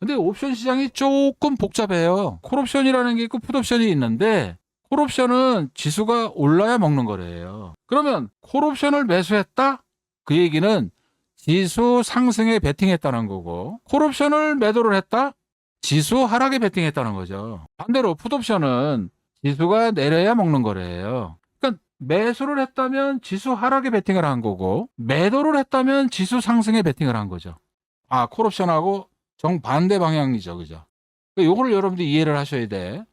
근데 옵션 시장이 조금 복잡해요. 콜옵션이라는 게 있고 풋옵션이 있는데 콜옵션은 지수가 올라야 먹는 거래요. 그러면 콜옵션을 매수했다? 그 얘기는 지수 상승에 베팅했다는 거고, 콜옵션을 매도를 했다? 지수 하락에 베팅했다는 거죠. 반대로 풋옵션은 지수가 내려야 먹는 거래요. 그러니까 매수를 했다면 지수 하락에 베팅을 한 거고, 매도를 했다면 지수 상승에 베팅을 한 거죠. 아, 콜옵션하고 정반대 방향이죠. 그죠? 요거를 여러분들이 이해를 하셔야 돼.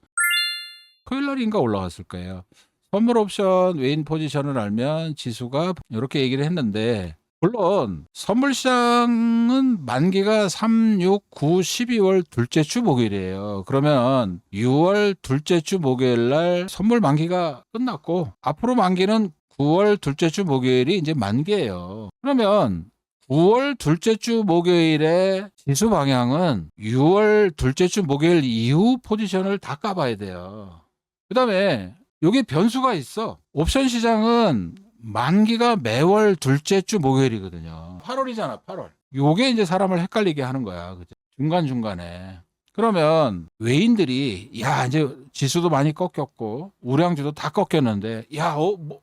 토요일 날인가 올라갔을 거예요. 선물 옵션 외인 포지션을 알면 지수가 이렇게 얘기를 했는데, 물론 선물 시장은 만기가 3, 6, 9, 12월 둘째 주 목요일이에요. 그러면 6월 둘째 주 목요일 날 선물 만기가 끝났고, 앞으로 만기는 9월 둘째 주 목요일이 이제 만기예요. 그러면 9월 둘째 주 목요일에 지수 방향은 6월 둘째 주 목요일 이후 포지션을 다 까봐야 돼요. 그 다음에 여기 변수가 있어. 옵션 시장은 만기가 매월 둘째 주 목요일이거든요. 8월이잖아, 8월. 요게 이제 사람을 헷갈리게 하는 거야. 그죠? 중간중간에. 그러면 외인들이 야, 이제 지수도 많이 꺾였고 우량주도 다 꺾였는데 야,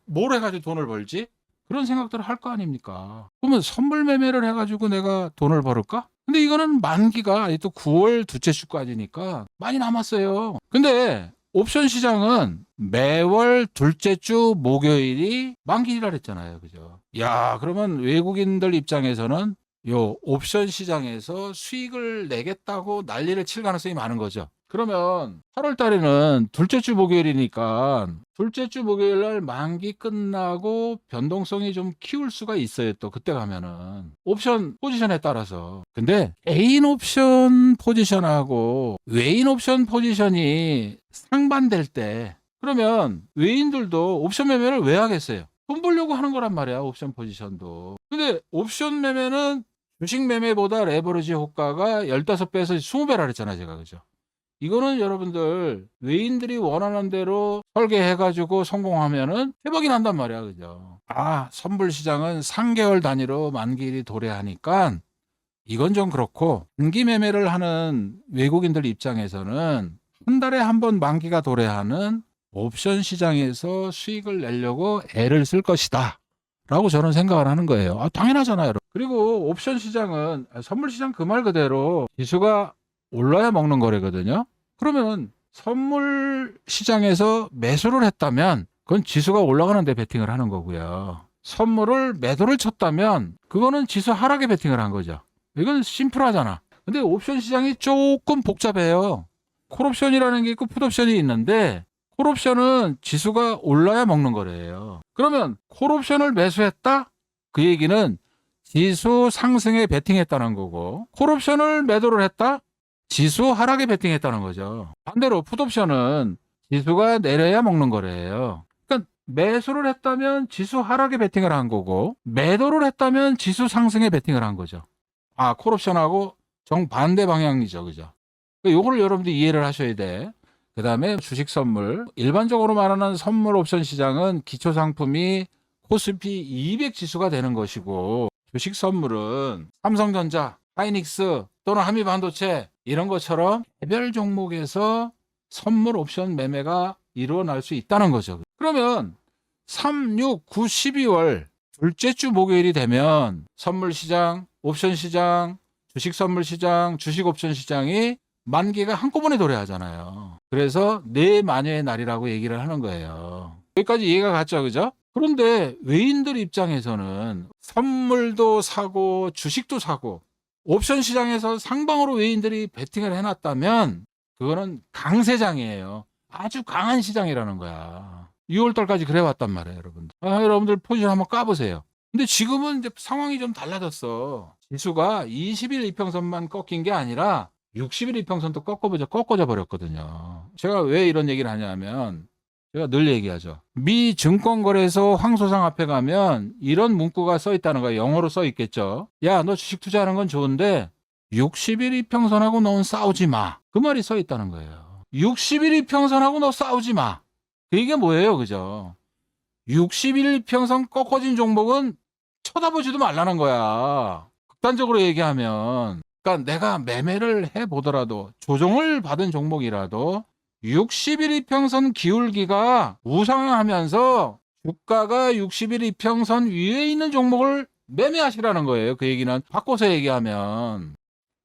뭘 해가지고 돈을 벌지? 그런 생각들을 할 거 아닙니까? 그러면 선물 매매를 해가지고 내가 돈을 벌을까? 근데 이거는 만기가 또 9월 둘째 주까지니까 많이 남았어요. 근데 옵션 시장은 매월 둘째 주 목요일이 만기라 그랬잖아요. 그죠? 야, 그러면 외국인들 입장에서는 요 옵션 시장에서 수익을 내겠다고 난리를 칠 가능성이 많은 거죠. 그러면 8월 달에는 둘째 주 목요일이니까 둘째 주 목요일 날 만기 끝나고 변동성이 좀 키울 수가 있어요. 또 그때 가면은 옵션 포지션에 따라서. 근데 개인 옵션 포지션하고 외인 옵션 포지션이 상반될 때 그러면 외인들도 옵션 매매를 왜 하겠어요? 돈 벌려고 하는 거란 말이야, 옵션 포지션도. 근데 옵션 매매는 주식 매매보다 레버리지 효과가 15배에서 20배라 그랬잖아요, 제가. 그죠? 이거는 여러분들 외인들이 원하는 대로 설계해가지고 성공하면은 대박이 난단 말이야. 그죠? 아, 선불 시장은 3개월 단위로 만기일이 도래하니까 이건 좀 그렇고, 단기 매매를 하는 외국인들 입장에서는 한 달에 한 번 만기가 도래하는 옵션 시장에서 수익을 내려고 애를 쓸 것이다 라고 저는 생각을 하는 거예요. 아, 당연하잖아요, 여러분. 그리고 옵션 시장은 선물 시장 그 말 그대로 지수가 올라야 먹는 거래거든요. 그러면 선물 시장에서 매수를 했다면 그건 지수가 올라가는 데 베팅을 하는 거고요. 선물을 매도를 쳤다면 그거는 지수 하락에 베팅을 한 거죠. 이건 심플하잖아. 근데 옵션 시장이 조금 복잡해요. 콜옵션이라는 게 있고 풋옵션이 있는데 콜옵션은 지수가 올라야 먹는 거래요. 그러면 콜옵션을 매수했다? 그 얘기는 지수 상승에 베팅했다는 거고, 콜옵션을 매도를 했다? 지수 하락에 베팅했다는 거죠. 반대로 풋옵션은 지수가 내려야 먹는 거래요. 그러니까 매수를 했다면 지수 하락에 베팅을 한 거고, 매도를 했다면 지수 상승에 베팅을 한 거죠. 아, 콜옵션하고 정반대 방향이죠. 그죠? 요거를 여러분들이 이해를 하셔야 돼. 그 다음에 주식 선물. 일반적으로 말하는 선물 옵션 시장은 기초 상품이 코스피 200 지수가 되는 것이고, 주식 선물은 삼성전자, 하이닉스 또는 한미반도체 이런 것처럼 개별 종목에서 선물 옵션 매매가 일어날 수 있다는 거죠. 그러면 3, 6, 9, 12월 둘째 주 목요일이 되면 선물 시장, 옵션 시장, 주식 선물 시장, 주식 옵션 시장이 만기가 한꺼번에 도래하잖아요. 그래서 네 마녀의 날이라고 얘기를 하는 거예요. 여기까지 이해가 갔죠, 그죠? 그런데 외인들 입장에서는 선물도 사고 주식도 사고 옵션 시장에서 상방으로 외인들이 베팅을 해놨다면 그거는 강세장이에요. 아주 강한 시장이라는 거야. 6월달까지 그래왔단 말이에요, 여러분들. 아, 여러분들 포지션 한번 까보세요. 근데 지금은 이제 상황이 좀 달라졌어. 지수가 20일 이평선만 꺾인 게 아니라 60일 이평선도 꺾어져 버렸거든요. 제가 왜 이런 얘기를 하냐면 제가 늘 얘기하죠. 미 증권거래소 황소상 앞에 가면 이런 문구가 써 있다는 거예요. 영어로 써 있겠죠. 야, 너 주식 투자하는 건 좋은데 60일 이평선하고 너는 싸우지 마. 그 말이 써 있다는 거예요. 60일 이평선하고 너 싸우지 마. 그게 뭐예요, 그죠? 60일 이평선 꺾어진 종목은 쳐다보지도 말라는 거야. 극단적으로 얘기하면. 그러니까 내가 매매를 해보더라도 조정을 받은 종목이라도 60일 이평선 기울기가 우상하면서 주가가 60일 이평선 위에 있는 종목을 매매하시라는 거예요. 그 얘기는 바꿔서 얘기하면.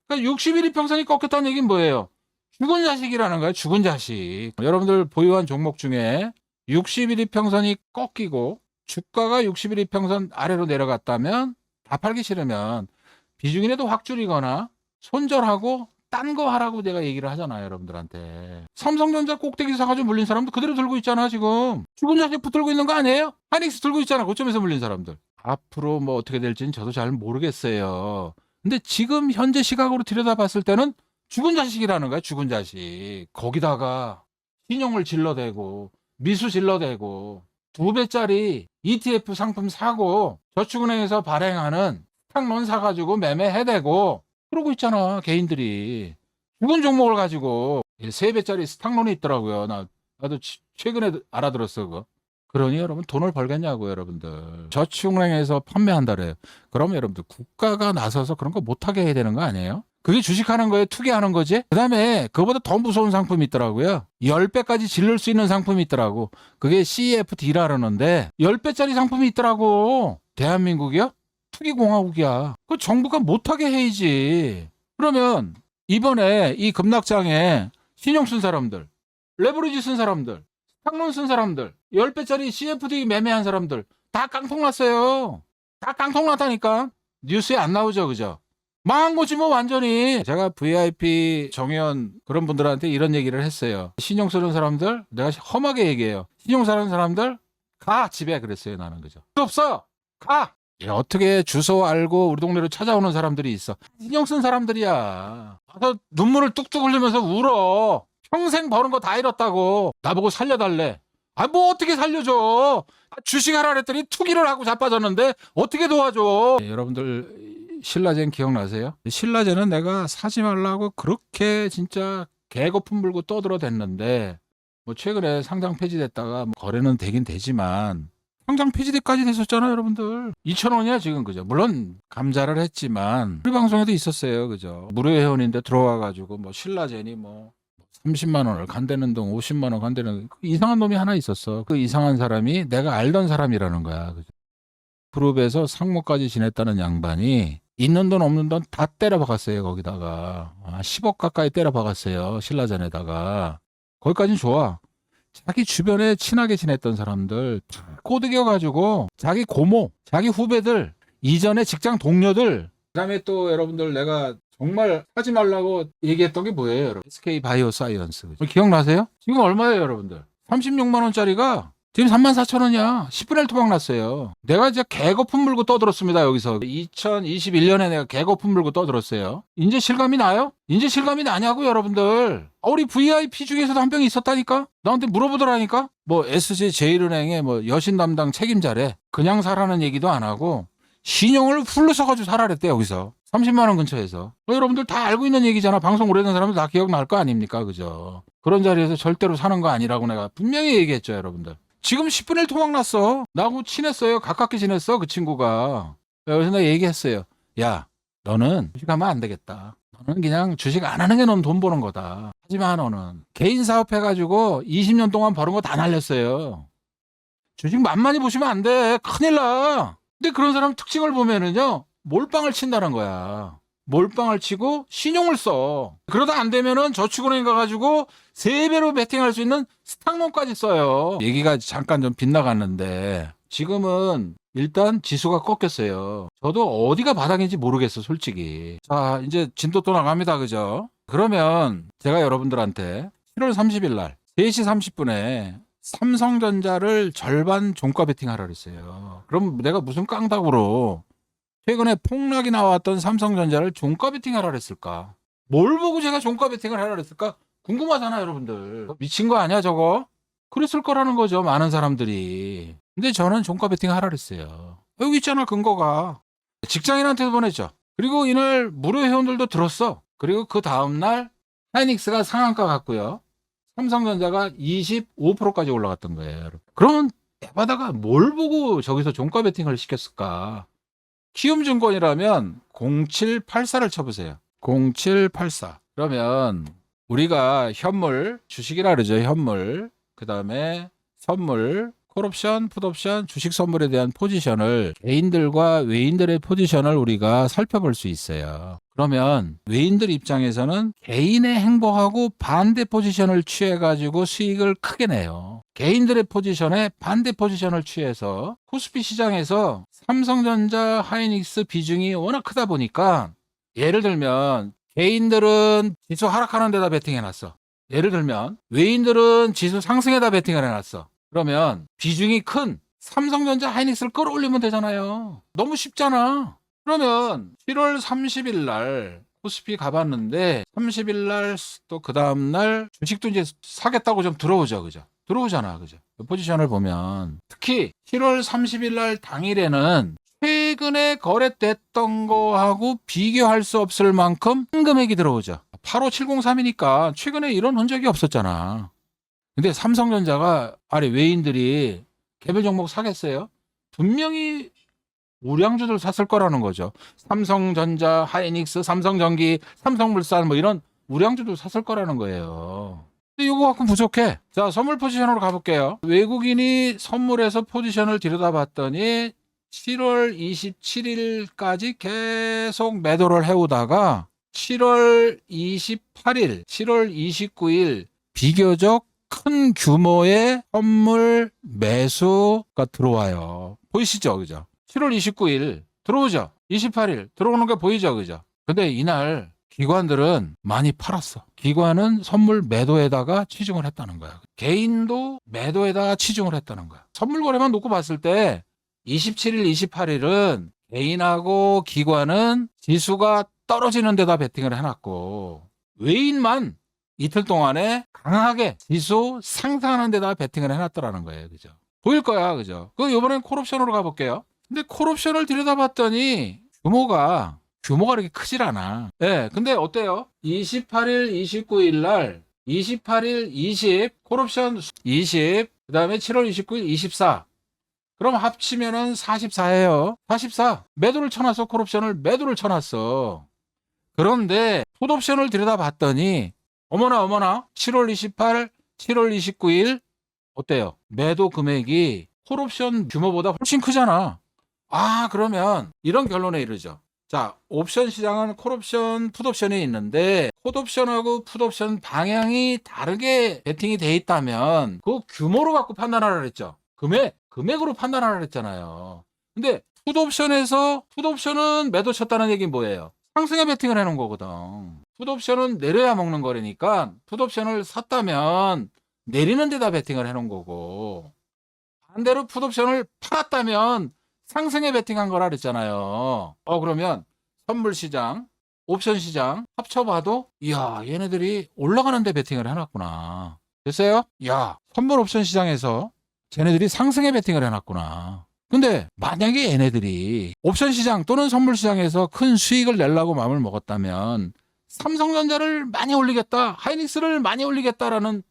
그러니까 60일 이평선이 꺾였다는 얘기는 뭐예요? 죽은 자식이라는 거예요. 죽은 자식. 여러분들 보유한 종목 중에 60일 이평선이 꺾이고 주가가 60일 이평선 아래로 내려갔다면 다 팔기 싫으면 비중이라도 확 줄이거나 손절하고 딴 거 하라고 내가 얘기를 하잖아요, 여러분들한테. 삼성전자 꼭대기 사가지고 물린 사람도 그대로 들고 있잖아, 지금. 죽은 자식 붙들고 있는 거 아니에요? 하이닉스 들고 있잖아, 고점에서 물린 사람들. 앞으로 뭐 어떻게 될지는 저도 잘 모르겠어요. 근데 지금 현재 시각으로 들여다봤을 때는 죽은 자식이라는 거야, 죽은 자식. 거기다가 신용을 질러대고 미수 질러대고 2배짜리 ETF 상품 사고 저축은행에서 발행하는 스탁론 사가지고 매매해대고 그러고 있잖아, 개인들이. 죽은 종목을 가지고 3배짜리 스탁론이 있더라고요. 나도 최근에 알아들었어, 그거. 그러니 여러분 돈을 벌겠냐고요, 여러분들. 저축은행에서 판매한다래요. 그러면 여러분들 국가가 나서서 그런 거 못하게 해야 되는 거 아니에요? 그게 주식하는 거에 투기하는 거지? 그 다음에 그거보다 더 무서운 상품이 있더라고요. 10배까지 질를 수 있는 상품이 있더라고. 그게 CFD라는데 10배짜리 상품이 있더라고. 대한민국이요? 투기공화국이야. 그 정부가 못하게 해야지. 그러면 이번에 이 급락장에 신용 쓴 사람들, 레버리지 쓴 사람들, 스탁론 쓴 사람들, 10배짜리 CFD 매매한 사람들 다 깡통났어요. 다 깡통났다니까. 뉴스에 안 나오죠, 그죠? 망한 거지 뭐 완전히. 제가 VIP 정의원 그런 분들한테 이런 얘기를 했어요. 신용 쓰는 사람들 내가 험하게 얘기해요. 신용 쓰는 사람들 가 집에 그랬어요. 나는. 그죠? 없어 가. 어떻게 주소 알고 우리 동네로 찾아오는 사람들이 있어. 신용 쓴 사람들이야. 가서 눈물을 뚝뚝 흘리면서 울어. 평생 버는 거 다 잃었다고. 나보고 살려달래. 아 뭐 어떻게 살려줘. 주식하라 그랬더니 투기를 하고 자빠졌는데 어떻게 도와줘. 여러분들 신라젠 기억나세요? 신라젠은 내가 사지 말라고 그렇게 진짜 개거품 물고 떠들어댔는데 뭐 최근에 상장 폐지됐다가 뭐 거래는 되긴 되지만 상장 폐지까지 됐었잖아요, 여러분들. 2,000원이야 지금. 그죠? 물론 감자를 했지만 우리 방송에도 있었어요, 그죠? 무료 회원인데 들어와가지고 뭐 신라젠이 뭐 30만 원을 간대는 동 50만 원 간대는 이상한 놈이 하나 있었어. 그 이상한 사람이 내가 알던 사람이라는 거야. 그죠? 그룹에서 상무까지 지냈다는 양반이 있는 돈 없는 돈 다 때려 박았어요. 거기다가 10억 가까이 때려 박았어요. 신라젠에다가. 거기까지는 좋아. 자기 주변에 친하게 지냈던 사람들 꼬드겨가지고 자기 고모, 자기 후배들, 이전에 직장 동료들, 그다음에 또 여러분들 내가 정말 하지 말라고 얘기했던 게 뭐예요, 여러분? SK 바이오 사이언스. 기억나세요? 지금 얼마예요, 여러분들? 36만 원짜리가 지금 34,000원이야. 10분의 1 토막 났어요. 내가 이제 개거품 물고 떠들었습니다, 여기서. 2021년에 내가 개거품 물고 떠들었어요. 이제 실감이 나요? 이제 실감이 나냐고, 여러분들. 우리 VIP 중에서도 한 명이 있었다니까? 나한테 물어보더라니까? 뭐 SJ제일은행의 뭐 여신 담당 책임자래. 그냥 사라는 얘기도 안 하고 신용을 풀로 써가지고 사라랬대, 여기서. 30만 원 근처에서. 여러분들 다 알고 있는 얘기잖아. 방송 오래된 사람들 다 기억날 거 아닙니까? 그죠? 그런 자리에서 절대로 사는 거 아니라고 내가 분명히 얘기했죠, 여러분들. 지금 10분의 1 토막 났어. 나하고 친했어요. 가깝게 지냈어, 그 친구가. 그래서 내가 얘기했어요. 야, 너는 주식하면 안 되겠다. 너는 그냥 주식 안 하는 게 넌 돈 버는 거다. 하지마, 너는. 개인 사업 해가지고 20년 동안 벌은 거 다 날렸어요. 주식 만만히 보시면 안 돼. 큰일 나. 근데 그런 사람 특징을 보면은요, 몰빵을 친다는 거야. 몰빵을 치고 신용을 써. 그러다 안 되면은 저축은행 가가지고 3배로 베팅할 수 있는 스탁론까지 써요. 얘기가 잠깐 좀 빗나갔는데 지금은 일단 지수가 꺾였어요. 저도 어디가 바닥인지 모르겠어, 솔직히. 자, 이제 진도 또 나갑니다, 그죠? 그러면 제가 여러분들한테 7월 30일 날 3시 30분에 삼성전자를 절반 종가 베팅하라 그랬어요. 그럼 내가 무슨 깡다구로 최근에 폭락이 나왔던 삼성전자를 종가 베팅하라 그랬을까? 뭘 보고 제가 종가 베팅을 하라 그랬을까? 궁금하잖아, 여러분들. 미친 거 아니야, 저거? 그랬을 거라는 거죠, 많은 사람들이. 근데 저는 종가 베팅 하라 그랬어요. 여기 있잖아, 근거가. 직장인한테도 보냈죠. 그리고 이날 무료 회원들도 들었어. 그리고 그 다음날 하이닉스가 상한가 갔고요. 삼성전자가 25%까지 올라갔던 거예요, 여러분. 그러면 에바다가 뭘 보고 저기서 종가 베팅을 시켰을까? 키움증권이라면 0784를 쳐보세요. 0784. 그러면 우리가 현물, 주식이라 그러죠. 현물, 그 다음에 선물, 콜옵션, 풋옵션, 주식 선물에 대한 포지션을 개인들과 외인들의 포지션을 우리가 살펴볼 수 있어요. 그러면 외인들 입장에서는 개인의 행보하고 반대 포지션을 취해가지고 수익을 크게 내요. 개인들의 포지션에 반대 포지션을 취해서 코스피 시장에서 삼성전자, 하이닉스 비중이 워낙 크다 보니까 예를 들면 개인들은 지수 하락하는 데다 베팅해놨어. 예를 들면 외인들은 지수 상승에다 베팅을 해놨어. 그러면 비중이 큰 삼성전자, 하이닉스를 끌어올리면 되잖아요. 너무 쉽잖아. 그러면 7월 30일 날 코스피 가봤는데 30일 날 또 그 다음 날 주식도 이제 사겠다고 좀 들어오죠. 그죠? 들어오잖아. 그죠? 포지션을 보면 특히 7월 30일 날 당일에는 최근에 거래됐던 거하고 비교할 수 없을 만큼 큰 금액이 들어오죠. 85703이니까 최근에 이런 흔적이 없었잖아. 근데 삼성전자가 아래 외인들이 개별 종목 사겠어요? 분명히 우량주들 샀을 거라는 거죠. 삼성전자, 하이닉스, 삼성전기, 삼성물산 뭐 이런 우량주들 샀을 거라는 거예요. 근데 이거 갖고 부족해. 자, 선물 포지션으로 가볼게요. 외국인이 선물에서 포지션을 들여다봤더니 7월 27일까지 계속 매도를 해오다가 7월 28일, 7월 29일 비교적 큰 규모의 선물 매수가 들어와요. 보이시죠? 그죠? 7월 29일 들어오죠? 28일 들어오는 게 보이죠? 그죠? 근데 이날 기관들은 많이 팔았어. 기관은 선물 매도에다가 치중을 했다는 거야. 개인도 매도에다가 치중을 했다는 거야. 선물 거래만 놓고 봤을 때 27일, 28일은 개인하고 기관은 지수가 떨어지는 데다 베팅을 해놨고 외인만 이틀 동안에 강하게 지수 상승하는 데다 베팅을 해놨더라는 거예요. 그죠? 보일 거야. 그죠? 이번엔 콜옵션으로 가볼게요. 근데 콜옵션을 들여다봤더니 규모가 이렇게 크질 않아. 네, 근데 어때요? 28일, 29일 날 28일, 20 콜옵션 20, 그 다음에 7월 29일 24. 그럼 합치면은 44예요. 44. 매도를 쳐놨어. 콜옵션을 매도를 쳐놨어. 그런데 풋옵션을 들여다봤더니 어머나 7월 28, 7월 29일 어때요? 매도 금액이 콜옵션 규모보다 훨씬 크잖아. 그러면 이런 결론에 이르죠. 자, 옵션 시장은 콜옵션, 풋옵션이 있는데 콜옵션하고 풋옵션 방향이 다르게 베팅이 돼 있다면 그 규모로 갖고 판단하라 그랬죠. 금액으로 판단하라 그랬잖아요. 근데 풋옵션은 매도 쳤다는 얘기는 뭐예요? 상승에 베팅을 해놓은 거거든. 풋옵션은 내려야 먹는 거라니까 풋옵션을 샀다면 내리는 데다 베팅을 해놓은 거고 반대로 풋옵션을 팔았다면 상승에 베팅한 거라 그랬잖아요. 그러면 선물 시장, 옵션 시장 합쳐봐도 이야 얘네들이 올라가는 데 베팅을 해놨구나. 됐어요? 야 선물 옵션 시장에서 쟤네들이 상승에 베팅을 해놨구나. 근데 만약에 얘네들이 옵션 시장 또는 선물 시장에서 큰 수익을 내려고 마음을 먹었다면 삼성전자를 많이 올리겠다, 하이닉스를 많이 올리겠다라는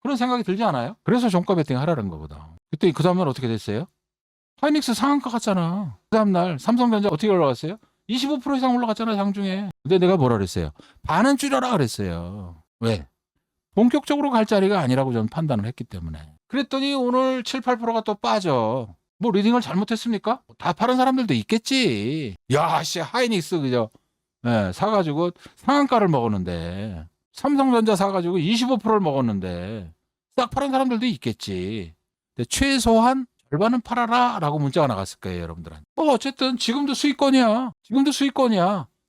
그런 생각이 들지 않아요? 그래서 종가 베팅 하라는 거거든. 그때 그 다음날 어떻게 됐어요? 하이닉스 상한가 갔잖아. 그 다음날 삼성전자 어떻게 올라갔어요? 25% 이상 올라갔잖아, 장중에. 근데 내가 뭐라 그랬어요? 반은 줄여라 그랬어요. 왜? 본격적으로 갈 자리가 아니라고 저는 판단을 했기 때문에. 그랬더니 오늘 7, 8%가 또 빠져. 뭐 리딩을 잘못했습니까? 다 파는 사람들도 있겠지. 야, 씨, 하이닉스 그죠? 네, 사가지고 상한가를 먹었는데 삼성전자 사가지고 25%를 먹었는데 싹 파는 사람들도 있겠지. 근데 최소한 절반은 팔아라 라고 문자가 나갔을 거예요, 여러분들한테. 어쨌든 지금도 수익권이야.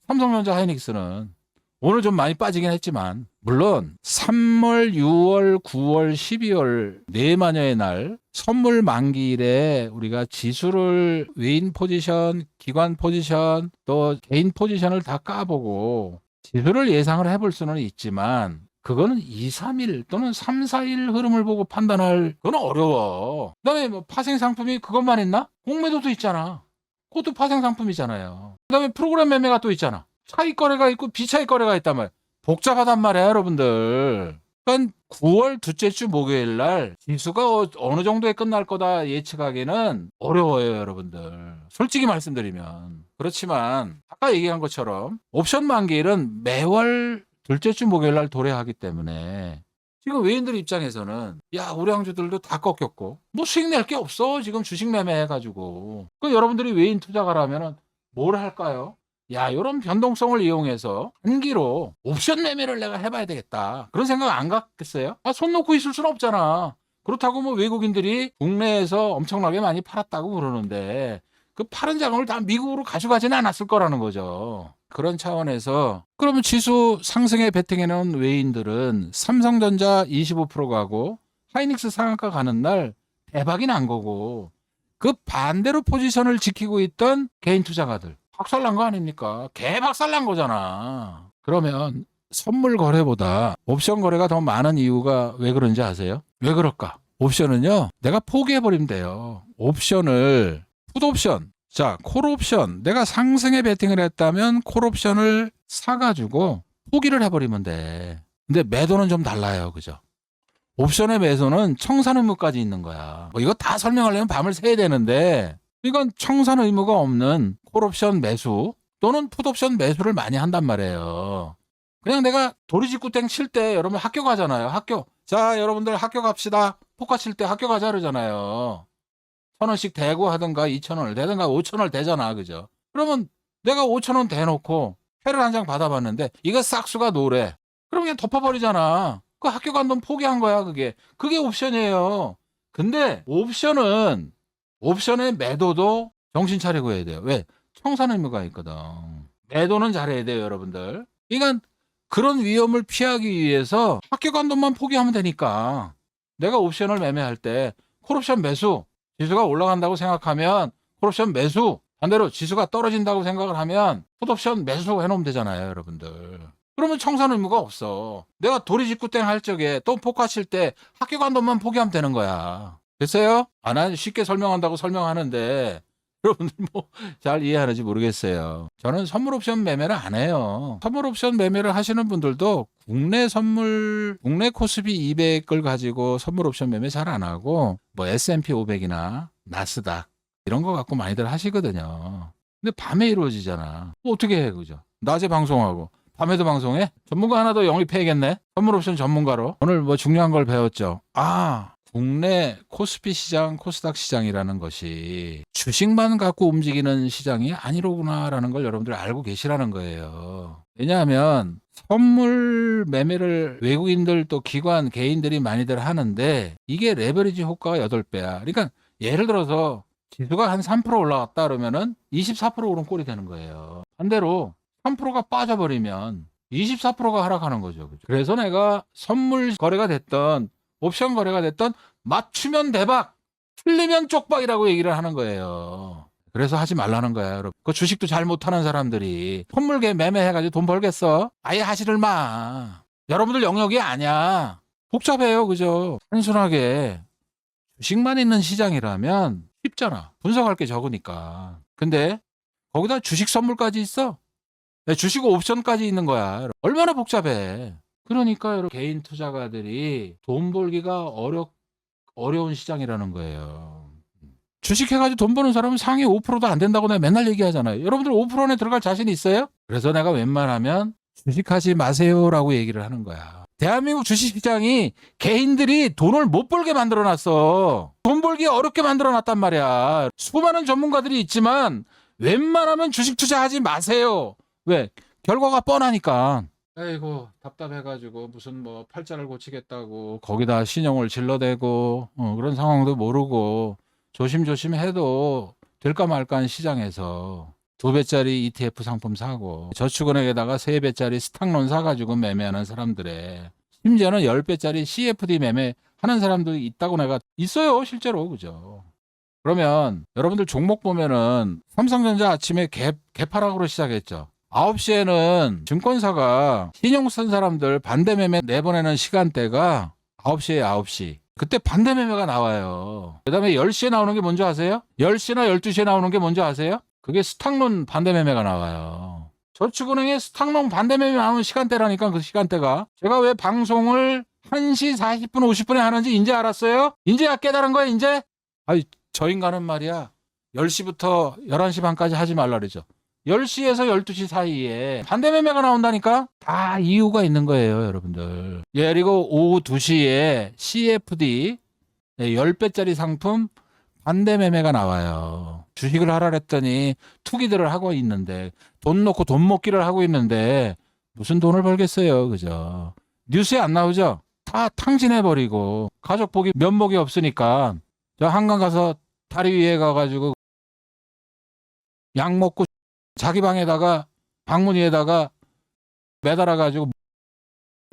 삼성전자 하이닉스는. 오늘 좀 많이 빠지긴 했지만 물론 3월, 6월, 9월, 12월 네 마녀의 날 선물 만기일에 우리가 지수를 외인 포지션, 기관 포지션, 또 개인 포지션을 다 까보고 지수를 예상을 해볼 수는 있지만 그거는 2, 3일 또는 3, 4일 흐름을 보고 판단할 그건 어려워. 그다음에 뭐 파생 상품이 그것만 있나? 공매도도 있잖아. 그것도 파생 상품이잖아요. 그다음에 프로그램 매매가 또 있잖아. 차익 거래가 있고 비차익 거래가 있단 말이야. 복잡하단 말이야, 여러분들. 그러니까 9월 둘째 주 목요일 날 지수가 어느 정도에 끝날 거다 예측하기는 어려워요, 여러분들. 솔직히 말씀드리면. 그렇지만 아까 얘기한 것처럼 옵션 만기일은 매월 둘째 주 목요일 날 도래하기 때문에 지금 외인들 입장에서는 야, 우량주들도 다 꺾였고 뭐 수익 낼 게 없어. 지금 주식 매매해가지고. 그 여러분들이 외인 투자가라면은 뭘 할까요? 야, 이런 변동성을 이용해서 단기로 옵션 매매를 내가 해봐야 되겠다. 그런 생각 안 갖겠어요? 아, 손 놓고 있을 수는 없잖아. 그렇다고 뭐 외국인들이 국내에서 엄청나게 많이 팔았다고 그러는데 그 파는 자금을 다 미국으로 가져가지는 않았을 거라는 거죠. 그런 차원에서 그러면 지수 상승에 베팅해놓은 외인들은 삼성전자 25% 가고 하이닉스 상한가 가는 날 대박이 난 거고 그 반대로 포지션을 지키고 있던 개인 투자가들 박살난 거 아닙니까? 개 박살난 거잖아. 그러면 선물 거래보다 옵션 거래가 더 많은 이유가 왜 그런지 아세요? 왜 그럴까? 옵션은요, 내가 포기해버리면 돼요. 옵션을, 풋옵션, 자, 콜옵션, 내가 상승에 베팅을 했다면 콜옵션을 사가지고 포기를 해버리면 돼. 근데 매도는 좀 달라요. 그죠? 옵션의 매수는 청산 의무까지 있는 거야. 뭐 이거 다 설명하려면 밤을 새야 되는데 이건 청산 의무가 없는 콜옵션 매수 또는 풋옵션 매수를 많이 한단 말이에요. 그냥 내가 도리직구땡 칠 때 여러분 학교 가잖아요. 학교. 자, 여러분들 학교 갑시다. 포카 칠 때 학교 가자 그러잖아요. 1,000원씩 대고 하든가 2,000원을 대든가 5,000원을 대잖아. 그죠? 그러면 내가 5,000원 대놓고 회를 한 장 받아봤는데 이거 싹수가 노래. 그럼 그냥 덮어버리잖아. 그 학교 간 돈 포기한 거야. 그게 옵션이에요. 근데 옵션의 매도도 정신 차리고 해야 돼요. 왜? 청산 의무가 있거든. 매도는 잘해야 돼요, 여러분들. 그러니까 그런 위험을 피하기 위해서 학교 간 돈만 포기하면 되니까. 내가 옵션을 매매할 때 콜옵션 매수, 지수가 올라간다고 생각하면 콜옵션 매수, 반대로 지수가 떨어진다고 생각을 하면 풋옵션 매수 해놓으면 되잖아요, 여러분들. 그러면 청산 의무가 없어. 내가 도리직구땡 할 적에 또 포카 칠 때 학교 간 돈만 포기하면 되는 거야. 됐어요? 난 쉽게 설명한다고 설명하는데 여러분들 뭐 잘 이해하는지 모르겠어요. 저는 선물 옵션 매매를 안 해요. 선물 옵션 매매를 하시는 분들도 국내 코스피 200을 가지고 선물 옵션 매매 잘 안 하고 뭐 S&P 500이나 나스닥 이런 거 갖고 많이들 하시거든요. 근데 밤에 이루어지잖아. 뭐 어떻게 해, 그죠? 낮에 방송하고 밤에도 방송해? 전문가 하나 더 영입해야겠네. 선물 옵션 전문가로. 오늘 뭐 중요한 걸 배웠죠. 국내 코스피 시장, 코스닥 시장이라는 것이 주식만 갖고 움직이는 시장이 아니로구나라는 걸 여러분들 알고 계시라는 거예요. 왜냐하면 선물 매매를 외국인들 또 기관, 개인들이 많이들 하는데 이게 레버리지 효과가 8배야. 그러니까 예를 들어서 지수가 한 3% 올라갔다 그러면은 24% 오른 꼴이 되는 거예요. 반대로 3%가 빠져버리면 24%가 하락하는 거죠. 그래서 내가 선물 거래가 됐던 옵션 거래가 됐던 맞추면 대박, 틀리면 쪽박이라고 얘기를 하는 거예요. 그래서 하지 말라는 거야, 여러분. 그 주식도 잘 못하는 사람들이 선물계 매매해가지고 돈 벌겠어? 아예 하지를 마. 여러분들 영역이 아니야. 복잡해요, 그죠? 단순하게 주식만 있는 시장이라면 쉽잖아. 분석할 게 적으니까. 근데 거기다 주식 선물까지 있어? 주식 옵션까지 있는 거야. 얼마나 복잡해. 그러니까 여러분 개인 투자가들이 돈 벌기가 어려운 시장이라는 거예요. 주식해가지고 돈 버는 사람은 상위 5%도 안 된다고 내가 맨날 얘기하잖아요. 여러분들 5% 안에 들어갈 자신 있어요? 그래서 내가 웬만하면 주식하지 마세요라고 얘기를 하는 거야. 대한민국 주식시장이 개인들이 돈을 못 벌게 만들어놨어. 돈 벌기 어렵게 만들어놨단 말이야. 수많은 전문가들이 있지만 웬만하면 주식 투자하지 마세요. 왜? 결과가 뻔하니까. 아이고 답답해가지고 무슨 뭐 팔자를 고치겠다고 거기다 신용을 질러대고 그런 상황도 모르고 조심조심 해도 될까 말까한 시장에서 2배짜리 ETF 상품 사고 저축은행에다가 3배짜리 스탁론 사가지고 매매하는 사람들의 심지어는 10배짜리 CFD 매매하는 사람들이 있다고 내가 있어요 실제로. 그죠? 그러면 여러분들 종목 보면은 삼성전자 아침에 개파락으로 시작했죠. 9시에는 증권사가 신용 쓴 사람들 반대 매매 내보내는 시간대가 9시에 9시. 그때 반대 매매가 나와요. 그 다음에 10시에 나오는 게 뭔지 아세요? 10시나 12시에 나오는 게 뭔지 아세요? 그게 스탁론 반대 매매가 나와요. 저축은행에 스탁론 반대 매매 나오는 시간대라니까 그 시간대가. 제가 왜 방송을 1시 40분, 50분에 하는지 이제 알았어요? 이제 깨달은 거야, 이제? 아이, 저 인간은 말이야. 10시부터 11시 반까지 하지 말라 그러죠. 10시에서 12시 사이에 반대매매가 나온다니까? 다 이유가 있는 거예요, 여러분들. 예, 그리고 오후 2시에 CFD 10배짜리 상품 반대매매가 나와요. 주식을 하라 그랬더니 투기들을 하고 있는데, 돈 놓고 돈 먹기를 하고 있는데 무슨 돈을 벌겠어요, 그죠? 뉴스에 안 나오죠? 다 탕진해버리고 가족 복이 면목이 없으니까 저 한강 가서 다리 위에 가가지고 약 먹고 자기 방에다가 방문 위에다가 매달아가지고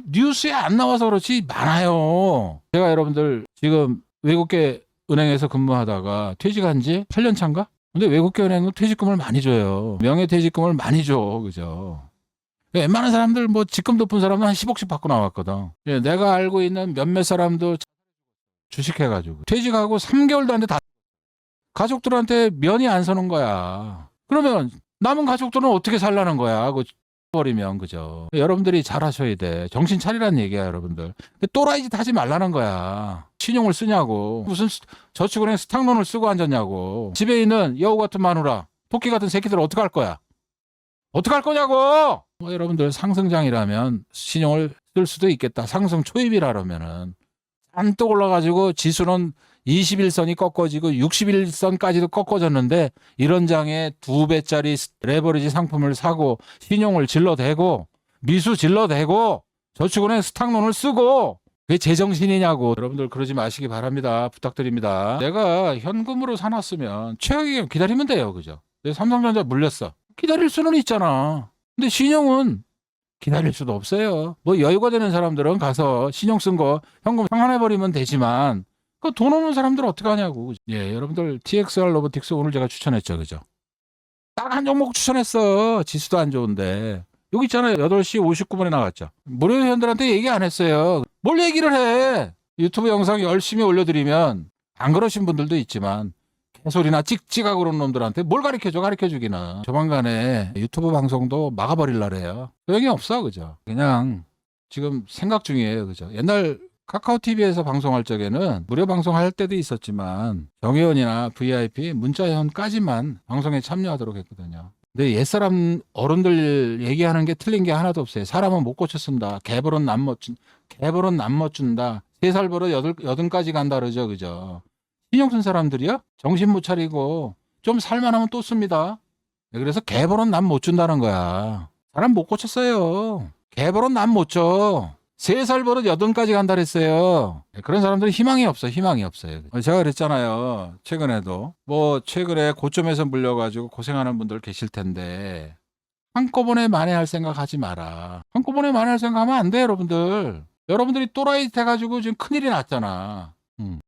뉴스에 안 나와서 그렇지 많아요. 제가 여러분들 지금 외국계 은행에서 근무하다가 퇴직한 지 8년 차인가? 근데 외국계 은행은 퇴직금을 많이 줘요. 명예퇴직금을 많이 줘. 그죠? 웬만한 사람들 뭐 직금 높은 사람은 한 10억씩 받고 나왔거든. 내가 알고 있는 몇몇 사람도 주식해가지고 퇴직하고 3개월도 안 돼 다 가족들한테 면이 안 서는 거야. 그러면 남은 가족들은 어떻게 살라는 거야? 그 버리면 그죠? 여러분들이 잘 하셔야 돼. 정신 차리라는 얘기야, 여러분들. 또라이 짓 하지 말라는 거야. 신용을 쓰냐고. 무슨 저축은행 스탁론을 쓰고 앉았냐고. 집에 있는 여우 같은 마누라, 토끼 같은 새끼들 어떡할 거야? 어떡할 거냐고! 여러분들 상승장이라면 신용을 쓸 수도 있겠다. 상승 초입이라면은 잔뜩 올라가지고 지수는 21선이 꺾어지고 61선까지도 꺾어졌는데 이런 장에 2배짜리 레버리지 상품을 사고 신용을 질러대고 미수 질러대고 저축은행 스탁론을 쓰고 그게 제정신이냐고. 여러분들 그러지 마시기 바랍니다. 부탁드립니다. 내가 현금으로 사놨으면 최악이면 기다리면 돼요. 그죠? 삼성전자 물렸어. 기다릴 수는 있잖아. 근데 신용은 기다릴 수도 없어요. 뭐 여유가 되는 사람들은 가서 신용 쓴 거 현금 상환해버리면 되지만 그 돈 없는 사람들은 어떻게 하냐고. 예, 여러분들 TXR 로보틱스 오늘 제가 추천했죠. 그죠? 딱 한 종목 추천했어. 지수도 안 좋은데. 여기 있잖아요. 8시 59분에 나갔죠. 무료 회원들한테 얘기 안 했어요. 뭘 얘기를 해. 유튜브 영상 열심히 올려드리면 안 그러신 분들도 있지만 개소리나 찍찍하고 그런 놈들한테 뭘 가르쳐주기는. 조만간에 유튜브 방송도 막아버릴라래요. 소용이 없어. 그죠? 그냥 지금 생각 중이에요. 그죠? 옛날 카카오TV에서 방송할 적에는 무료 방송할 때도 있었지만 정회원이나 VIP 문자회원까지만 방송에 참여하도록 했거든요. 근데 옛사람 어른들 얘기하는 게 틀린 게 하나도 없어요. 사람은 못 고쳤습니다. 개벌은 남 못 준다. 3살 벌어 8까지 간다 그러죠. 그죠? 신용 쓴 사람들이요? 정신 못 차리고 좀 살만하면 또 씁니다. 그래서 개벌은 남 못 준다는 거야. 사람 못 고쳤어요. 개벌은 남 못 줘. 3살 버릇 8까지 간다 그랬어요. 그런 사람들은 희망이 없어요. 제가 그랬잖아요. 최근에도. 뭐 최근에 고점에서 물려가지고 고생하는 분들 계실 텐데 한꺼번에 만회할 생각 하지 마라. 한꺼번에 만회할 생각하면 안 돼, 여러분들. 여러분들이 또라이 돼가지고 지금 큰일이 났잖아.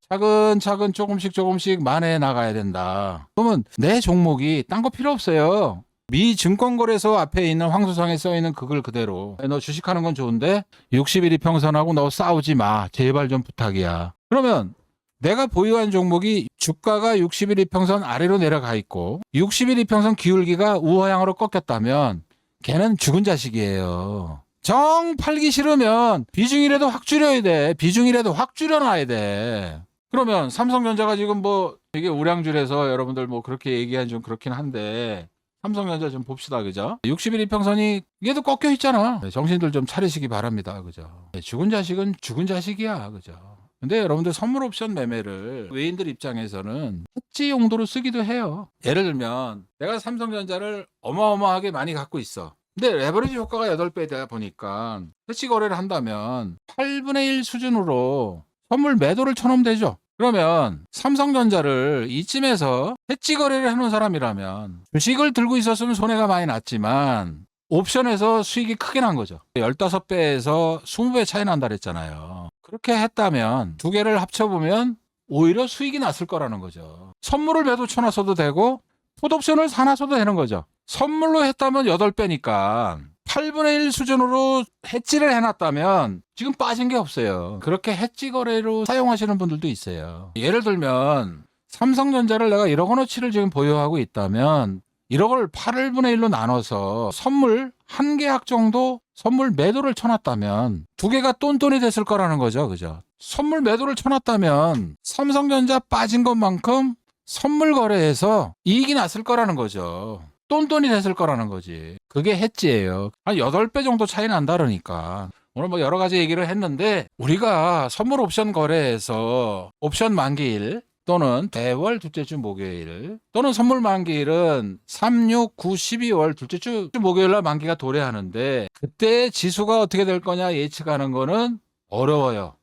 차근차근 조금씩 만회해 나가야 된다. 그러면 내 종목이 딴 거 필요 없어요. 미 증권거래소 앞에 있는 황소상에 써있는 그걸 그대로. 너 주식하는 건 좋은데 60일 이평선하고 너 싸우지 마. 제발 좀 부탁이야. 그러면 내가 보유한 종목이 주가가 60일 이평선 아래로 내려가 있고 60일 이평선 기울기가 우하향으로 꺾였다면 걔는 죽은 자식이에요. 정 팔기 싫으면 비중이라도 확 줄여야 돼. 비중이라도 확 줄여놔야 돼. 그러면 삼성전자가 지금 뭐 이게 우량주라서 여러분들 뭐 그렇게 얘기하는 좀 그렇긴 한데 삼성전자 좀 봅시다. 그죠? 60일 이평선이 얘도 꺾여 있잖아. 정신들 좀 차리시기 바랍니다. 그죠? 죽은 자식은 죽은 자식이야. 그죠? 근데 여러분들 선물 옵션 매매를 외인들 입장에서는 해지 용도로 쓰기도 해요. 예를 들면 내가 삼성전자를 어마어마하게 많이 갖고 있어. 근데 레버리지 효과가 8배다 보니까 해지 거래를 한다면 8분의 1 수준으로 선물 매도를 쳐놓으면 되죠. 그러면 삼성전자를 이쯤에서 해지 거래를 해놓은 사람이라면 주식을 들고 있었으면 손해가 많이 났지만 옵션에서 수익이 크게 난 거죠. 15배에서 20배 차이 난다 그랬잖아요. 그렇게 했다면 두 개를 합쳐보면 오히려 수익이 났을 거라는 거죠. 선물을 매도 쳐놨어도 되고 풋옵션을 사놨어도 되는 거죠. 선물로 했다면 8배니까 8분의 1 수준으로 해지를 해놨다면 지금 빠진 게 없어요. 그렇게 해지 거래로 사용하시는 분들도 있어요. 예를 들면 삼성전자를 내가 1억 원어치를 지금 보유하고 있다면 1억을 8분의 1로 나눠서 선물 한 계약 정도 선물 매도를 쳐놨다면 2개가 똔똔이 됐을 거라는 거죠. 그죠? 선물 매도를 쳐놨다면 삼성전자 빠진 것만큼 선물 거래에서 이익이 났을 거라는 거죠. 똔똔이 됐을 거라는 거지. 그게 해지예요. 한 8배 정도 차이 난다 그러니까. 오늘 뭐 여러 가지 얘기를 했는데 우리가 선물 옵션 거래에서 옵션 만기일 또는 대월 둘째 주 목요일 또는 선물 만기일은 3, 6, 9, 12월 둘째 주 목요일 날 만기가 도래하는데 그때 지수가 어떻게 될 거냐 예측하는 거는 어려워요.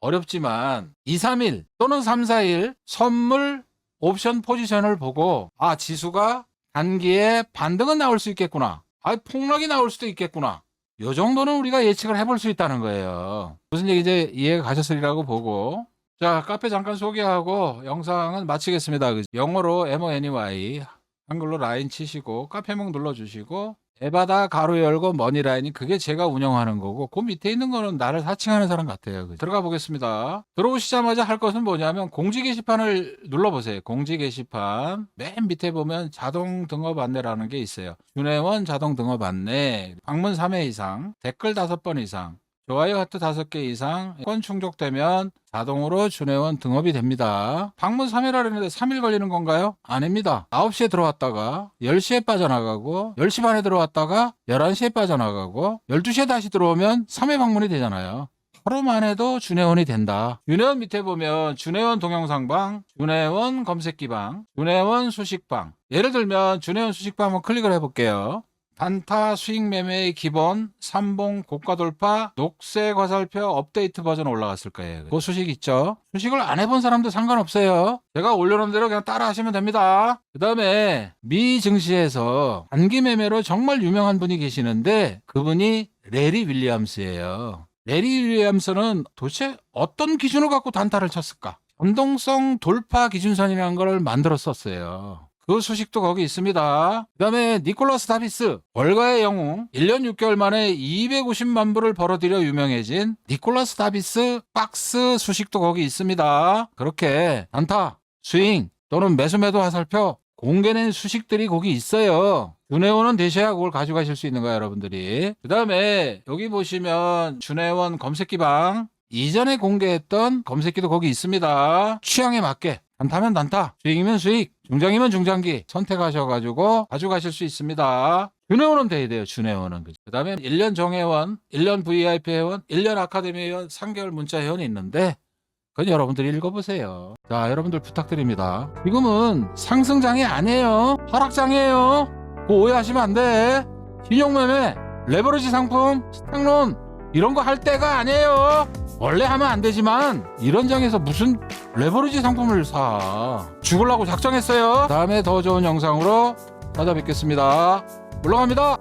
어렵지만 2, 3일 또는 3, 4일 선물 옵션 포지션을 보고 아 지수가 단기에 반등은 나올 수 있겠구나. 아 폭락이 나올 수도 있겠구나. 요 정도는 우리가 예측을 해볼 수 있다는 거예요. 무슨 얘기인지 이해가 가셨으리라고 보고 자 카페 잠깐 소개하고 영상은 마치겠습니다. 영어로 MONEY 한글로 라인 치시고 카페목 눌러주시고 에바다 가로 열고 머니라인이 그게 제가 운영하는 거고 그 밑에 있는 거는 나를 사칭하는 사람 같아요. 들어가 보겠습니다. 들어오시자마자 할 것은 뭐냐면 공지 게시판을 눌러보세요. 공지 게시판 맨 밑에 보면 자동 등업 안내라는 게 있어요. 준회원 자동 등업 안내 방문 3회 이상 댓글 5번 이상 좋아요 하트 5개 이상 건 충족되면 자동으로 준회원 등업이 됩니다. 방문 3회라 했는데 3일 걸리는 건가요? 아닙니다. 9시에 들어왔다가 10시에 빠져나가고 10시 반에 들어왔다가 11시에 빠져나가고 12시에 다시 들어오면 3회 방문이 되잖아요. 하루만 해도 준회원이 된다. 준회원 밑에 보면 준회원 동영상방, 준회원 검색기방, 준회원 수식방. 예를 들면 준회원 수식방 한번 클릭을 해볼게요. 단타 수익 매매의 기본 3봉 고가 돌파 녹색 화살표 업데이트 버전 올라갔을 거예요. 그 수식 있죠. 수식을 안 해본 사람도 상관없어요. 제가 올려놓은 대로 그냥 따라 하시면 됩니다. 그 다음에 미 증시에서 단기 매매로 정말 유명한 분이 계시는데 그분이 레리 윌리엄스예요. 레리 윌리엄스는 도대체 어떤 기준을 갖고 단타를 쳤을까? 변동성 돌파 기준선이라는 걸 만들었었어요. 그 수식도 거기 있습니다. 그 다음에 니콜라스 다비스 월가의 영웅 1년 6개월 만에 250만 불을 벌어들여 유명해진 니콜라스 다비스 박스 수식도 거기 있습니다. 그렇게 단타, 스윙 또는 매수매도 화살표 공개된 수식들이 거기 있어요. 준회원은 되셔야 그걸 가져가실 수 있는 거예요 여러분들이. 그 다음에 여기 보시면 준회원 검색기방 이전에 공개했던 검색기도 거기 있습니다. 취향에 맞게 단타면 단타, 수익이면 수익, 중장이면 중장기 선택하셔가지고 가져가실 수 있습니다. 준회원은 돼야 돼요. 준회원은. 그 다음에 1년 정회원, 1년 VIP 회원, 1년 아카데미 회원, 3개월 문자 회원이 있는데 그건 여러분들이 읽어보세요. 자 여러분들 부탁드립니다. 지금은 상승장이 아니에요. 하락장이에요. 그거 오해하시면 안 돼. 신용매매, 레버리지 상품, 스탁론 이런 거 할 때가 아니에요. 원래 하면 안 되지만 이런 장에서 무슨 레버리지 상품을 사. 죽으려고 작정했어요. 다음에 더 좋은 영상으로 찾아뵙겠습니다. 물러갑니다.